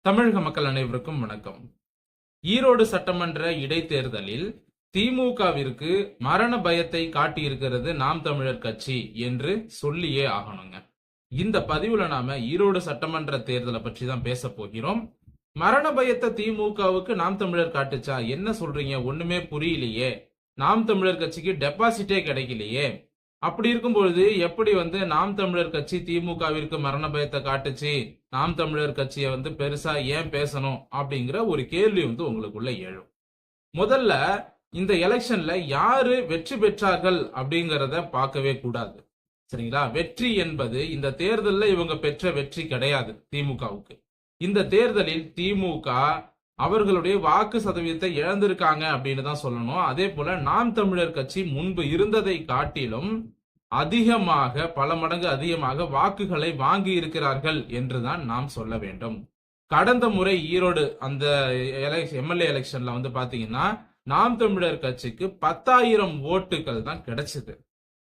தமிழக மக்கள் அனைவருக்கும் வணக்கம். ஈரோடு சட்டமன்ற இடைத்தேர்தலில் திமுகவிற்கு மரண பயத்தை காட்டியிருக்கிறது நாம் தமிழர் கட்சி என்று சொல்லியே ஆகணுங்க. இந்த பதிவுல நாம ஈரோடு சட்டமன்ற தேர்தலை பற்றி தான் பேச போகிறோம். மரண பயத்தை திமுகவுக்கு நாம் தமிழர் காட்டுச்சா? என்ன சொல்றீங்க? ஒண்ணுமே புரியலையே. நாம் தமிழர் கட்சிக்கு டெபாசிட்டே கிடைக்கலையே. அப்படி இருக்கும்பொழுது எப்படி நாம் தமிழர் கட்சி திமுகவிற்கு மரண பயத்தை காட்டுச்சு, நாம் தமிழர் கட்சியை பெருசா ஏன் பேசணும் அப்படிங்கிற ஒரு கேள்வி உங்களுக்குள்ள எழும். முதல்ல இந்த எலெக்ஷன்ல யாரு வெற்றி பெற்றார்கள் அப்படிங்கறத பார்க்கவே கூடாது. சரிங்களா? வெற்றி என்பது இந்த தேர்தலில் இவங்க பெற்ற வெற்றி கிடையாது திமுகவுக்கு. இந்த தேர்தலில் திமுக அவர்களுடைய வாக்கு சதவீதத்தை இழந்திருக்காங்க அப்படின்னு தான் சொல்லணும். அதே போல நாம் தமிழர் கட்சி முன்பு இருந்ததை காட்டிலும் அதிகமாக, பல மடங்கு அதிகமாக வாக்குகளை வாங்கி இருக்கிறார்கள் என்றுதான் நாம் சொல்ல வேண்டும். கடந்த முறை ஈரோடு அந்த எம்எல்ஏ எலெக்ஷன்ல பாத்தீங்கன்னா நாம் தமிழர் கட்சிக்கு 10,000 ஓட்டுகள் தான் கிடைச்சது.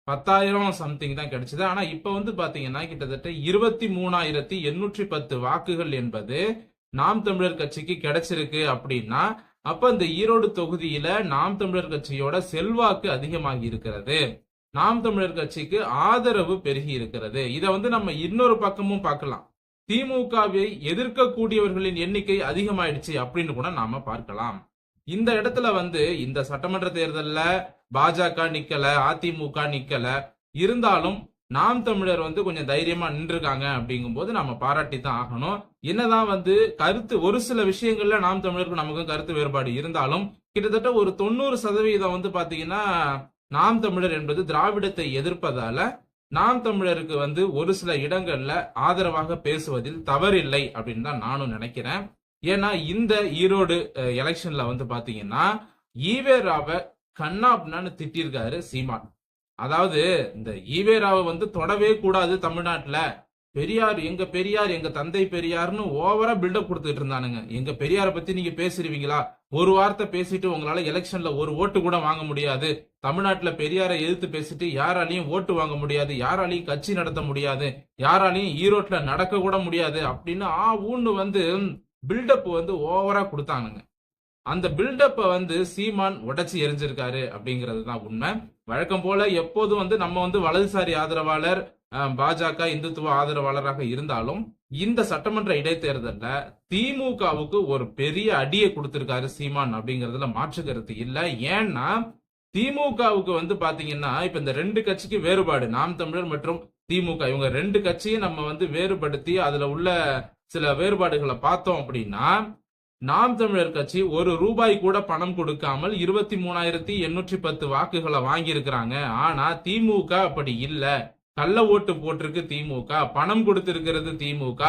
10,000 சம்திங் தான் கிடைச்சது. ஆனா இப்ப பாத்தீங்கன்னா கிட்டத்தட்ட 23,810 வாக்குகள் என்பது நாம் தமிழர் கட்சிக்கு கிடைச்சிருக்கு. அப்படின்னா அப்ப இந்த ஈரோடு தொகுதியில நாம் தமிழர் கட்சியோட செல்வாக்கு அதிகமாகி இருக்கிறது. நாம் தமிழர் கட்சிக்கு ஆதரவு பெருகி இருக்கிறது. இத நம்ம இன்னொரு பக்கமும் பார்க்கலாம். திமுகவை எதிர்க்கக்கூடியவர்களின் எண்ணிக்கை அதிகமாயிடுச்சு அப்படின்னு கூட நாம பார்க்கலாம். இந்த இடத்துல இந்த சட்டமன்ற தேர்தல்ல பாஜக நிக்கல, அதிமுக நிக்கல, இருந்தாலும் நாம் தமிழர் கொஞ்சம் தைரியமா நின்றுருக்காங்க. அப்படிங்கும் போது நம்ம பாராட்டி தான் ஆகணும். என்னதான் கருத்து ஒரு சில விஷயங்கள்ல நாம் தமிழருக்கு நமக்கு கருத்து வேறுபாடு இருந்தாலும் கிட்டத்தட்ட ஒரு 90% பாத்தீங்கன்னா நாம் தமிழர் என்பது திராவிடத்தை எதிர்ப்பதால நாம் தமிழருக்கு ஒரு சில இடங்கள்ல ஆதரவாக பேசுவதில் தவறில்லை அப்படின்னு தான் நானும் நினைக்கிறேன். ஏன்னா இந்த ஈரோடு எலெக்ஷன்ல பாத்தீங்கன்னா ஈவேராவை கண்ணாப்னான்னு திட்டிருக்காரு சீமான். அதாவது இந்த ஈவேராவை தொடவே கூடாது, தமிழ்நாட்டுல பெரியார் எங்க தந்தை பெரியார்னு ஓவரா பில்டப் கொடுத்துட்டு இருந்தானுங்க. எங்க பெரியார பத்தி நீங்க பேசிடுவீங்களா? ஒரு வார்த்தை பேசிட்டு உங்களால எலெக்ஷன்ல ஒரு ஓட்டு கூட வாங்க முடியாது. தமிழ்நாட்டுல பெரியாரை எதிர்த்து பேசிட்டு யாராலையும் ஓட்டு வாங்க முடியாது, யாராலையும் கட்சி நடத்த முடியாது, யாராலையும் ஈரோட்ல நடக்க கூட முடியாது அப்படின்னு ஊன்னு பில்டப் ஓவரா கொடுத்தானுங்க. அந்த பில்டப்ப சீமான் உடைச்சு எரிஞ்சிருக்காரு அப்படிங்கிறது தான் உண்மை. வழக்கம் போல எப்போதும் நம்ம வலதுசாரி ஆதரவாளர், பாஜக இந்துத்துவ ஆதரவாளராக இருந்தாலும் இந்த சட்டமன்ற இடைத்தேர்தல்ல திமுகவுக்கு ஒரு பெரிய அடியை கொடுத்திருக்காரு சீமான் அப்படிங்கறதுல மாற்று கருத்து இல்ல. ஏன்னா திமுகவுக்கு பாத்தீங்கன்னா இப்ப இந்த ரெண்டு கட்சிக்கு வேறுபாடு, நாம் தமிழர் மற்றும் திமுக, இவங்க ரெண்டு கட்சியும் நம்ம வேறுபடுத்தி அதுல உள்ள சில வேறுபாடுகளை பார்த்தோம் அப்படின்னா நாம் தமிழர் கட்சி ₹1 கூட பணம் கொடுக்காமல் 23,810 வாக்குகளை வாங்கி இருக்கிறாங்க. ஆனா திமுக அப்படி இல்ல. கள்ள ஓட்டு போட்டிருக்கு திமுக, பணம் கொடுத்திருக்கிறது திமுக.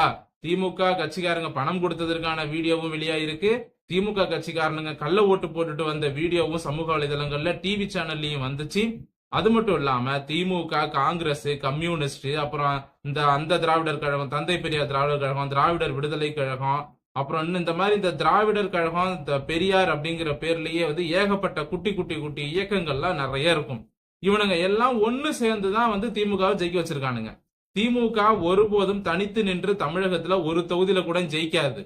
திமுக கட்சிக்காரங்க பணம் கொடுத்ததற்கான வீடியோவும் வெளியாயிருக்கு. திமுக கட்சிக்காரனுங்க கள்ள ஓட்டு போட்டுட்டு வந்த வீடியோவும் சமூக வலைதளங்கள்ல, டிவி சேனல்லையும் வந்துச்சு. அது மட்டும் இல்லாம திமுக, காங்கிரஸ், கம்யூனிஸ்ட், அப்புறம் அந்த திராவிடர் கழகம், தந்தை பெரியார் திராவிடர் கழகம், திராவிடர் விடுதலை கழகம், அப்புறம் இன்னும் இந்த மாதிரி இந்த திராவிடர் கழகம், பெரியார் அப்படிங்கிற பேர்லயே ஏகப்பட்ட குட்டி குட்டி குட்டி இயக்கங்கள்லாம் நிறைய இருக்கும். இவனுங்க எல்லாம் ஒன்னு சேர்ந்துதான் திமுகவை ஜெயிக்க வச்சிருக்கானுங்க. திமுக ஒருபோதும் தனித்து நின்று தமிழகத்துல ஒரு தொகுதியில கூட ஜெயிக்காது.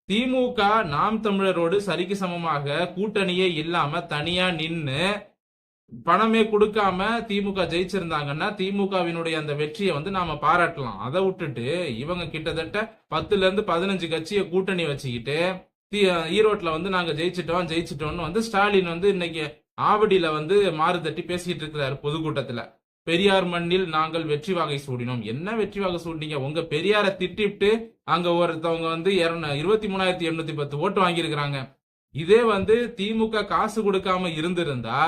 திமுக நாம் தமிழரோடு சரிக்கு சமமாக கூட்டணியே இல்லாம தனியா நின்னு பணமே கொடுக்காம திமுக ஜெயிச்சிருந்தாங்கன்னா திமுகவினுடைய அந்த வெற்றியை நாம பாராட்டலாம். அதை விட்டுட்டு இவங்க கிட்டத்தட்ட 10-15 கட்சியை கூட்டணி வச்சுக்கிட்டு ஈரோட்ல நாங்க ஜெயிச்சிட்டோம்னு ஸ்டாலின் இன்னைக்கு ஆவடியில மாறு தட்டி பேசிட்டு இருக்கிறாரு பொதுக்கூட்டத்துல. பெரியார் மண்ணில் நாங்கள் வெற்றி வாகை சூடினோம். என்ன வெற்றி வாகை சூடினீங்க? உங்க பெரியார திட்டிட்டு அங்க ஒருத்தவங்க 23,810 ஓட்டு வாங்கியிருக்கிறாங்க. இதே திமுக காசு கொடுக்காம இருந்திருந்தா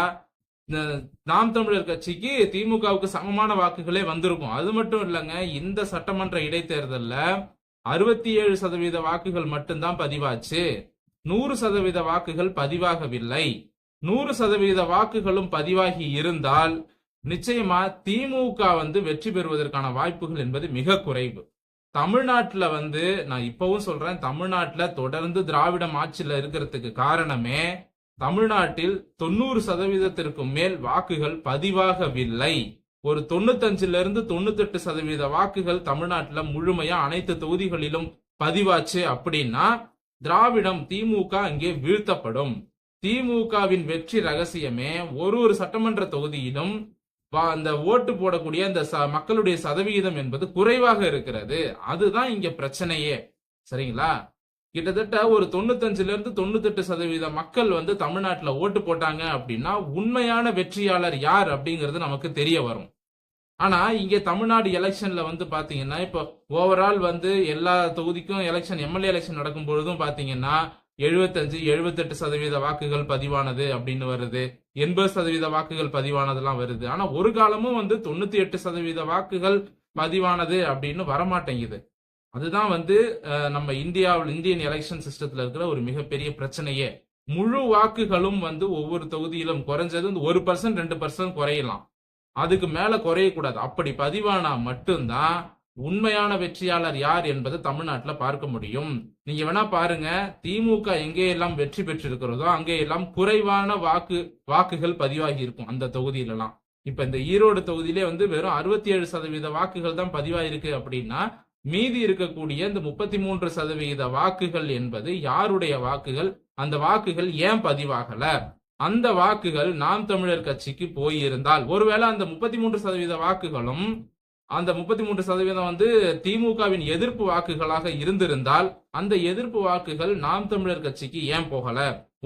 நாம் தமிழர் கட்சிக்கு திமுகவுக்கு சமமான வாக்குகளே வந்திருக்கும். அது மட்டும் இல்லங்க, இந்த சட்டமன்ற இடைத்தேர்தல்ல 67% வாக்குகள் மட்டும்தான் பதிவாச்சு. 100% வாக்குகள் பதிவாகவில்லை. 100% வாக்குகளும் பதிவாகி இருந்தால் நிச்சயமா திமுக வெற்றி பெறுவதற்கான வாய்ப்புகள் என்பது மிக குறைவு. தமிழ்நாட்டுல நான் இப்பவும் சொல்றேன், தமிழ்நாட்டுல தொடர்ந்து திராவிடம் ஆட்சியில இருக்கிறதுக்கு காரணமே தமிழ்நாட்டில் 90% மேல் வாக்குகள் பதிவாகவில்லை. ஒரு 95% 98% வாக்குகள் தமிழ்நாட்டில் முழுமையா அனைத்து தொகுதிகளிலும் பதிவாச்சு அப்படின்னா திராவிடம் திமுக அங்கே வீழ்த்தப்படும். திமுகவின் வெற்றி ரகசியமே ஒரு சட்டமன்ற தொகுதியிலும் அந்த ஓட்டு போடக்கூடிய அந்த மக்களுடைய சதவிகிதம் என்பது குறைவாக இருக்கிறது. அதுதான் இங்க பிரச்சனையே. சரிங்களா? கிட்டத்தட்ட ஒரு 95% மக்கள் வந்து தமிழ்நாட்டுல ஓட்டு போட்டாங்க அப்படின்னா உண்மையான வெற்றியாளர் யார் அப்படிங்கிறது நமக்கு தெரிய வரும். ஆனா இங்க தமிழ்நாடு எலெக்ஷன்ல வந்து பாத்தீங்கன்னா இப்போ ஓவரால் வந்து எல்லா தொகுதிக்கும் எலெக்ஷன் எம்எல்ஏ எலெக்ஷன் நடக்கும் பொழுதும் பாத்தீங்கன்னா 75-78% வாக்குகள் பதிவானது அப்படின்னு வருது, 80% வாக்குகள் பதிவானதெல்லாம் வருது. ஆனா ஒரு காலமும் வந்து 98% வாக்குகள் பதிவானது அப்படின்னு வரமாட்டேங்குது. அதுதான் வந்து நம்ம இந்தியன் எலெக்ஷன் சிஸ்டத்துல இருக்கிற ஒரு மிகப்பெரிய பிரச்சனையே. முழு வாக்குகளும் வந்து ஒவ்வொரு தொகுதியிலும் குறைஞ்சது 1% 2% குறையலாம், அதுக்கு மேல குறையக்கூடாது. அப்படி பதிவானா மட்டும்தான் உண்மையான வெற்றியாளர் யார் என்பதை தமிழ்நாட்டுல பார்க்க முடியும். நீங்க வேணா பாருங்க, திமுக எங்கேயெல்லாம் வெற்றி பெற்றிருக்கிறதோ அங்கேயெல்லாம் குறைவான வாக்குகள் பதிவாகி இருக்கும் அந்த தொகுதியிலலாம். இப்ப இந்த ஈரோடு தொகுதியிலே வந்து வெறும் 67% வாக்குகள் தான் பதிவாயிருக்கு அப்படின்னா மீதி இருக்கக்கூடிய இந்த 33% வாக்குகள் என்பது யாருடைய வாக்குகள்? அந்த வாக்குகள் ஏன் பதிவாகல? அந்த வாக்குகள் நாம் தமிழர் கட்சிக்கு போயிருந்தால், ஒருவேளை அந்த 33% வாக்குகளும் அந்த 33% வந்து திமுகவின் எதிர்ப்பு வாக்குகளாக இருந்திருந்தால் அந்த எதிர்ப்பு வாக்குகள் நாம் தமிழர் கட்சிக்கு ஏன் போகல?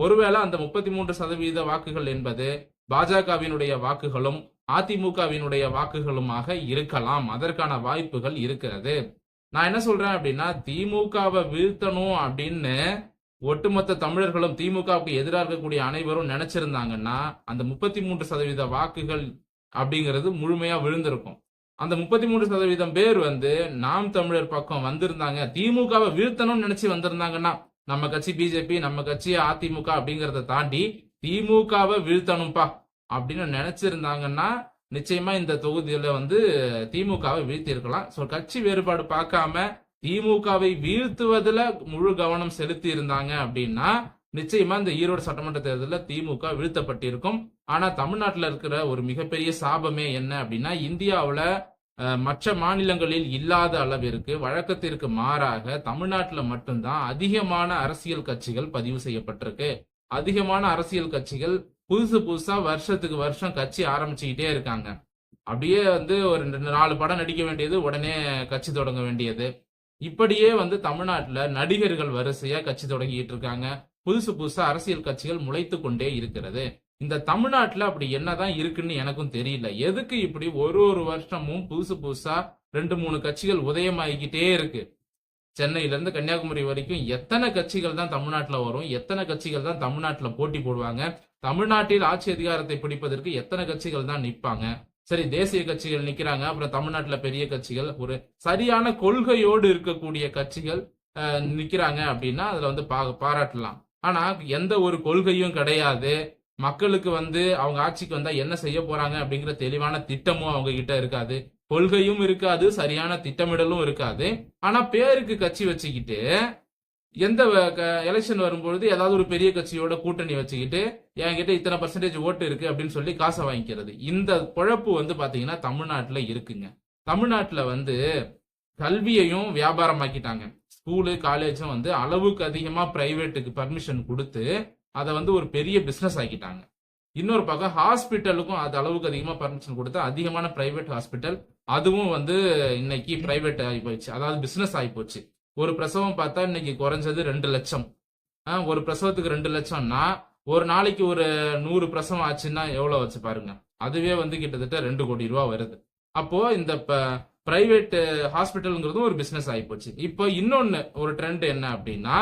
ஒருவேளை அந்த 33% வாக்குகள் என்பது பாஜகவினுடைய வாக்குகளும் அதிமுகவினுடைய வாக்குகளுமாக இருக்கலாம். அதற்கான வாய்ப்புகள் இருக்கிறது. நான் என்ன சொல்றேன் அப்படின்னா, திமுகவை வீழ்த்தணும் அப்படின்னு ஒட்டுமொத்த தமிழர்களும் திமுகவுக்கு எதிராக இருக்கக்கூடிய அனைவரும் நினைச்சிருந்தாங்கன்னா அந்த 33% வாக்குகள் அப்படிங்கிறது முழுமையா விழுந்திருக்கும். அந்த 33% பேர் வந்து நாம் தமிழர் பக்கம் வந்திருந்தாங்க, திமுகவை வீழ்த்தணும்னு நினைச்சு வந்திருந்தாங்கன்னா, நம்ம கட்சி பிஜேபி, நம்ம கட்சி அதிமுக அப்படிங்கறத தாண்டி திமுகவை வீழ்த்தணும்பா அப்படின்னு நினைச்சிருந்தாங்கன்னா நிச்சயமா இந்த தொகுதியில வந்து திமுகவை வீழ்த்தி இருக்கலாம். சோ கட்சி வேறுபாடு பார்க்காம திமுகவை வீழ்த்துவதில் முழு கவனம் செலுத்தி இருந்தாங்க அப்படின்னா நிச்சயமா இந்த ஈரோடு சட்டமன்ற தேர்தலில் திமுக வீழ்த்தப்பட்டிருக்கும். ஆனா தமிழ்நாட்டில் இருக்கிற ஒரு மிகப்பெரிய சாபமே என்ன அப்படின்னா, இந்தியாவில் மற்ற மாநிலங்களில் இல்லாத அளவிற்கு வழக்கத்திற்கு மாறாக தமிழ்நாட்டில் மட்டும்தான் அதிகமான அரசியல் கட்சிகள் பதிவு செய்யப்பட்டிருக்கு. அதிகமான அரசியல் கட்சிகள் புதுசா வருஷத்துக்கு வருஷம் கட்சி ஆரம்பிச்சுக்கிட்டே இருக்காங்க. அப்படியே வந்து ஒரு 4 படம் நடிக்க வேண்டியது, உடனே கட்சி தொடங்க வேண்டியது. இப்படியே வந்து தமிழ்நாட்டுல நடிகர்கள் வரிசையா கட்சி தொடங்கிட்டு இருக்காங்க. புதுசா அரசியல் கட்சிகள் முளைத்து கொண்டே இருக்கிறது. இந்த தமிழ்நாட்டுல அப்படி என்னதான் இருக்குன்னு எனக்கும் தெரியல. எதுக்கு இப்படி ஒரு வருஷமும் புதுசா 2-3 கட்சிகள் உதயமாகிக்கிட்டே இருக்கு? சென்னையில இருந்து கன்னியாகுமரி வரைக்கும் எத்தனை கட்சிகள் தான் தமிழ்நாட்டுல வரும்? எத்தனை கட்சிகள் தான் தமிழ்நாட்டுல போட்டி போடுவாங்க? தமிழ்நாட்டில் ஆட்சி அதிகாரத்தை பிடிப்பதற்கு எத்தனை கட்சிகள் தான் நிற்பாங்க? சரி, தேசிய கட்சிகள் நிக்கிறாங்க, அப்புறம் தமிழ்நாட்டுல பெரிய கட்சிகள், ஒரு சரியான கொள்கையோடு இருக்கக்கூடிய கட்சிகள் நிக்கிறாங்க அப்படின்னா அதுல வந்து பாராட்டலாம். ஆனா எந்த ஒரு கொள்கையும் கிடையாது. மக்களுக்கு வந்து அவங்க ஆட்சிக்கு வந்தா என்ன செய்ய போறாங்க அப்படிங்கிற தெளிவான திட்டமும் அவங்க கிட்ட இருக்காது. கொள்கையும் இருக்காது, சரியான திட்டமிடலும் இருக்காது. ஆனா பேருக்கு கட்சி வச்சுக்கிட்டு எந்த எலெக்ஷன் வரும்பொழுது ஏதாவது ஒரு பெரிய கட்சியோட கூட்டணி வச்சுக்கிட்டு என்கிட்ட இத்தனை % ஓட்டு இருக்கு அப்படின்னு சொல்லி காசை வாங்கிக்கிறது. இந்த குழப்பு வந்து பாத்தீங்கன்னா தமிழ்நாட்டுல இருக்குங்க. தமிழ்நாட்டுல வந்து கல்வியையும் வியாபாரமாக்கிட்டாங்க. ஸ்கூலு காலேஜும் வந்து அளவுக்கு அதிகமா பிரைவேட்டுக்கு பர்மிஷன் கொடுத்து அதை வந்து ஒரு பெரிய பிசினஸ் ஆக்கிட்டாங்க. இன்னொரு பக்கம் ஹாஸ்பிட்டலுக்கும் அது அளவுக்கு அதிகமா பர்மிஷன் கொடுத்து அதிகமான பிரைவேட் ஹாஸ்பிட்டல், அதுவும் வந்து இன்னைக்கு பிரைவேட் ஆகி போச்சு, அதாவது பிசினஸ் ஆகி போச்சு. ஒரு பிரசவம் பார்த்தா இன்னைக்கு குறைஞ்சது 2 லட்சம். ஒரு பிரசவத்துக்கு 2 லட்சம்னா ஒரு நாளைக்கு ஒரு 100 பிரசவம் ஆச்சுன்னா எவ்வளவு வச்சு பாருங்க. அதுவே வந்து கிட்டத்தட்ட 2 கோடி ரூபாய் வருது. அப்போ இந்த பிரைவேட் ஹாஸ்பிட்டல்ங்கிறதும் ஒரு பிசினஸ் ஆகி போச்சு. இப்போ இன்னொன்னு ஒரு ட்ரெண்ட் என்ன அப்படின்னா,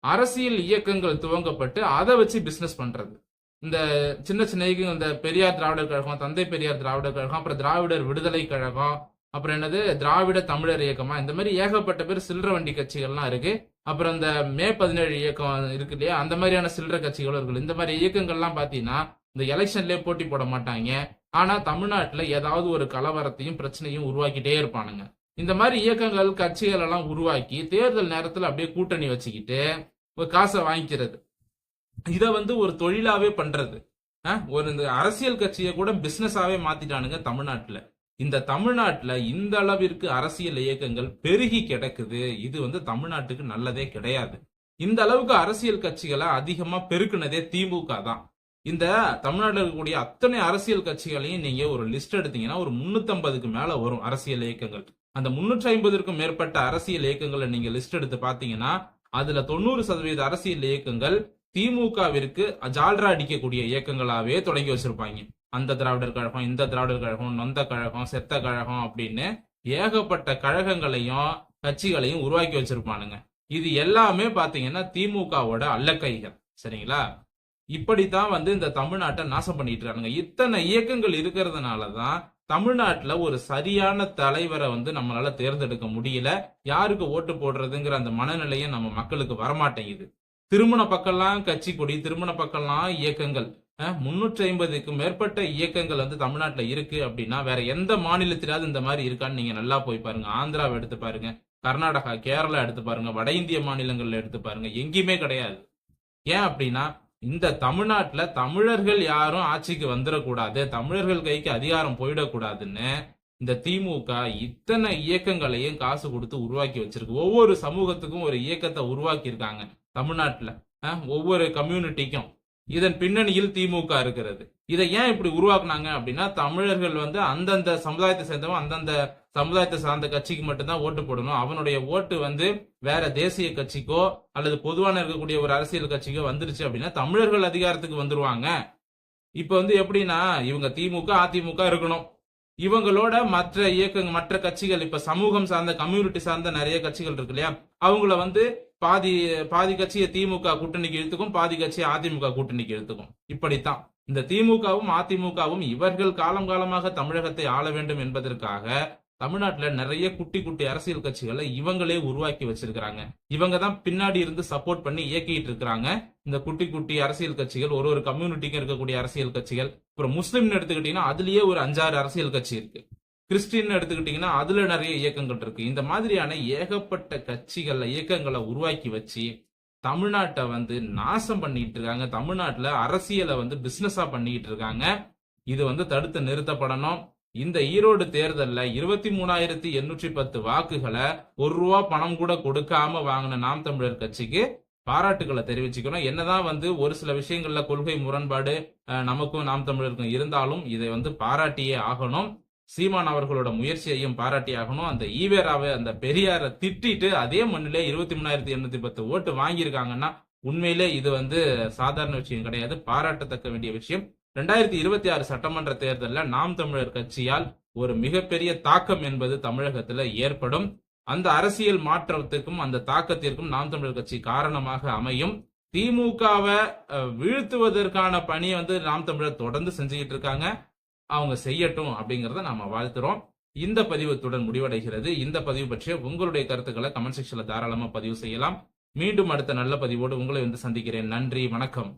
அரசியல் இயக்கங்கள் துவங்கப்பட்டு அதை வச்சு பிசினஸ் பண்றது. இந்த சின்ன இயக்கம், இந்த பெரியார் திராவிடர் கழகம், தந்தை பெரியார் திராவிடர் கழகம், அப்புறம் திராவிடர் விடுதலை கழகம், அப்புறம் என்னது திராவிட தமிழர் இயக்கமா, இந்த மாதிரி ஏகப்பட்ட பேர் சில்லற வண்டி கட்சிகள்லாம் இருக்கு. அப்புறம் இந்த மே 17 இயக்கம் இருக்கு இல்லையா, அந்த மாதிரியான சில்லற கட்சிகளும் இருக்கு. இந்த மாதிரி இயக்கங்கள்லாம் பாத்தீங்கன்னா இந்த எலெக்ஷன்லயே போட்டி போட மாட்டாங்க. ஆனா தமிழ்நாட்டுல ஏதாவது ஒரு கலவரத்தையும் பிரச்சனையும் உருவாக்கிட்டே இருப்பானுங்க. இந்த மாதிரி இயக்கங்கள் கட்சிகள் எல்லாம் உருவாக்கி தேர்தல் நேரத்துல அப்படியே கூட்டணி வச்சுக்கிட்டு ஒரு காசை வாங்கிக்கிறது. இத வந்து ஒரு தொழிலாவே பண்றது. ஒரு இந்த அரசியல் கட்சியை கூட பிசினஸாவே மாத்திட்டானுங்க தமிழ்நாட்டுல. இந்த தமிழ்நாட்டுல இந்த அளவிற்கு அரசியல் இயக்கங்கள் பெருகி கிடக்குது. இது தமிழ்நாட்டுக்கு நல்லதே கிடையாது. இந்த அளவுக்கு அரசியல் கட்சிகளை அதிகமா பெருக்குனதே திமுக தான். இந்த தமிழ்நாட்டில் இருக்கக்கூடிய அத்தனை அரசியல் கட்சிகளையும் நீங்க ஒரு லிஸ்ட் எடுத்தீங்கன்னா ஒரு 350க்கு மேல வரும் அரசியல் இயக்கங்கள். அந்த 350க்கும் மேற்பட்ட அரசியல் இயக்கங்களை நீங்க லிஸ்ட் எடுத்து பாத்தீங்கன்னா அதுல 90% அரசியல் இயக்கங்கள் திமுகவிற்கு ஜால்ரா அடிக்கக்கூடிய இயக்கங்களாவே தொடங்கி வச்சிருப்பாங்க. அந்த திராவிடர் கழகம், இந்த திராவிடர் கழகம், நொந்த கழகம், செத்த கழகம் அப்படின்னு ஏகப்பட்ட கழகங்களையும் கட்சிகளையும் உருவாக்கி வச்சிருப்பானுங்க. இது எல்லாமே பாத்தீங்கன்னா திமுகவோட அல்லக்கைகள். சரிங்களா? இப்படித்தான் இந்த தமிழ்நாட்டை நாசம் பண்ணிட்டு இருக்காங்க. இத்தனை இயக்கங்கள் இருக்கிறதுனாலதான் தமிழ்நாட்டுல ஒரு சரியான தலைவரை நம்மளால தேர்ந்தெடுக்க முடியல. யாருக்கு ஓட்டு போடுறதுங்கிற அந்த மனநிலையும் நம்ம மக்களுக்கு வரமாட்டேங்குது. திருமண பக்கம்லாம் கட்சி கொடி, திருமண பக்கம்லாம் இயக்கங்கள், 350க்கும் மேற்பட்ட இயக்கங்கள் தமிழ்நாட்டுல இருக்கு அப்படின்னா வேற எந்த மாநிலத்திலாவது இந்த மாதிரி இருக்கான்னு நீங்க நல்லா போய் பாருங்க. ஆந்திராவை எடுத்து பாருங்க, கர்நாடகா, கேரளா எடுத்து பாருங்க, வட இந்திய மாநிலங்கள்ல எடுத்து பாருங்க, எங்கேயுமே கிடையாது. ஏன் அப்படின்னா இந்த தமிழ்நாட்டுல தமிழர்கள் யாரும் ஆட்சிக்கு வந்துடக்கூடாது, தமிழர்கள் கைக்கு அதிகாரம் போயிடக்கூடாதுன்னு இந்த திமுக இத்தனை இயக்கங்களையும் காசு கொடுத்து உருவாக்கி வச்சிருக்கு. ஒவ்வொரு சமூகத்துக்கும் ஒரு இயக்கத்தை உருவாக்கி இருக்காங்க தமிழ்நாட்டுல, ஒவ்வொரு கம்யூனிட்டிக்கும். இதன் பின்னணியில் திமுக இருக்கிறது. இதை ஏன் இப்படி உருவாக்குனாங்க அப்படின்னா தமிழர்கள் அந்தந்த சமுதாயத்தை சேர்ந்தவன் அந்தந்த சமுதாயத்தை சார்ந்த கட்சிக்கு மட்டும்தான் ஓட்டு போடணும். அவனுடைய ஓட்டு வேற தேசிய கட்சிக்கோ அல்லது பொதுவான இருக்கக்கூடிய ஒரு அரசியல் கட்சிக்கோ வந்துருச்சு அப்படின்னா தமிழர்கள் அதிகாரத்துக்கு வந்துருவாங்க. இப்ப எப்படின்னா இவங்க திமுக, அதிமுக இருக்கணும். இவங்களோட மற்ற இயக்கங்கள், மற்ற கட்சிகள், இப்ப சமூகம் சார்ந்த, கம்யூனிட்டி சார்ந்த நிறைய கட்சிகள் இருக்கு இல்லையா, அவங்கள பாதி கட்சியை திமுக கூட்டணிக்கு இழுத்துக்கும், பாதி கட்சியை அதிமுக கூட்டணிக்கு இழுத்துக்கும். இப்படித்தான் இந்த திமுகவும் அதிமுகவும் இவர்கள் காலம் காலமாக தமிழகத்தை ஆள வேண்டும் என்பதற்காக தமிழ்நாட்டுல நிறைய குட்டி குட்டி அரசியல் கட்சிகளை இவங்களே உருவாக்கி வச்சிருக்கிறாங்க. இவங்க தான் பின்னாடி இருந்து சப்போர்ட் பண்ணி இயக்கிட்டு இருக்கிறாங்க. இந்த குட்டி குட்டி அரசியல் கட்சிகள், ஒரு கம்யூனிட்டிக்கும் இருக்கக்கூடிய அரசியல் கட்சிகள். அப்புறம் முஸ்லிம்னு எடுத்துக்கிட்டீங்கன்னா அதுலயே ஒரு 5-6 அரசியல் கட்சி இருக்கு. கிறிஸ்டின் எடுத்துக்கிட்டீங்கன்னா அதுல நிறைய இயக்கங்கள் இருக்கு. இந்த மாதிரியான ஏகப்பட்ட கட்சிகள், இயக்கங்களை உருவாக்கி வச்சு தமிழ்நாட்டை நாசம் பண்ணிட்டு இருக்காங்க. தமிழ்நாட்டுல அரசியலை பிசினஸா பண்ணிட்டு இருக்காங்க. இது தடுத்து நிறுத்தப்படணும். இந்த ஈரோடு தேர்தல்ல 23,810 வாக்குகளை ₹1 பணம் கூட கொடுக்காம வாங்கின நாம் தமிழர் கட்சிக்கு பாராட்டுகளை தெரிவிச்சுக்கணும். என்னதான் ஒரு சில விஷயங்கள்ல கொள்கை முரண்பாடு நமக்கும் நாம் தமிழருக்கும் இருந்தாலும் இதை பாராட்டியே ஆகணும். சீமான் அவர்களோட முயற்சியையும் பாராட்டி ஆகணும். அந்த ஈவேராவை, அந்த பெரியாரை திட்டிட்டு அதே மண்ணிலே 23,810 ஓட்டு வாங்கியிருக்காங்கன்னா உண்மையிலே இது சாதாரண விஷயம் கிடையாது, பாராட்டத்தக்க வேண்டிய விஷயம். 2026 சட்டமன்ற தேர்தலில் நாம் தமிழர் கட்சியால் ஒரு மிகப்பெரிய தாக்கம் என்பது தமிழகத்துல ஏற்படும். அந்த அரசியல் மாற்றத்திற்கும் அந்த தாக்கத்திற்கும் நாம் தமிழர் கட்சி காரணமாக அமையும். திமுகவை வீழ்த்துவதற்கான பணியை நாம் தமிழர் தொடர்ந்து செஞ்சுக்கிட்டு இருக்காங்க. அவங்க செய்யட்டும் அப்படிங்கறத நாம வாழ்த்துறோம். இந்த பதிவுத்துடன் முடிவடைகிறது. இந்த பதிவு பற்றிய உங்களுடைய கருத்துக்களை கமெண்ட் செக்ஷன்ல தாராளமா பதிவு செய்யலாம். மீண்டும் அடுத்த நல்ல பதிவோடு உங்களை சந்திக்கிறேன். நன்றி, வணக்கம்.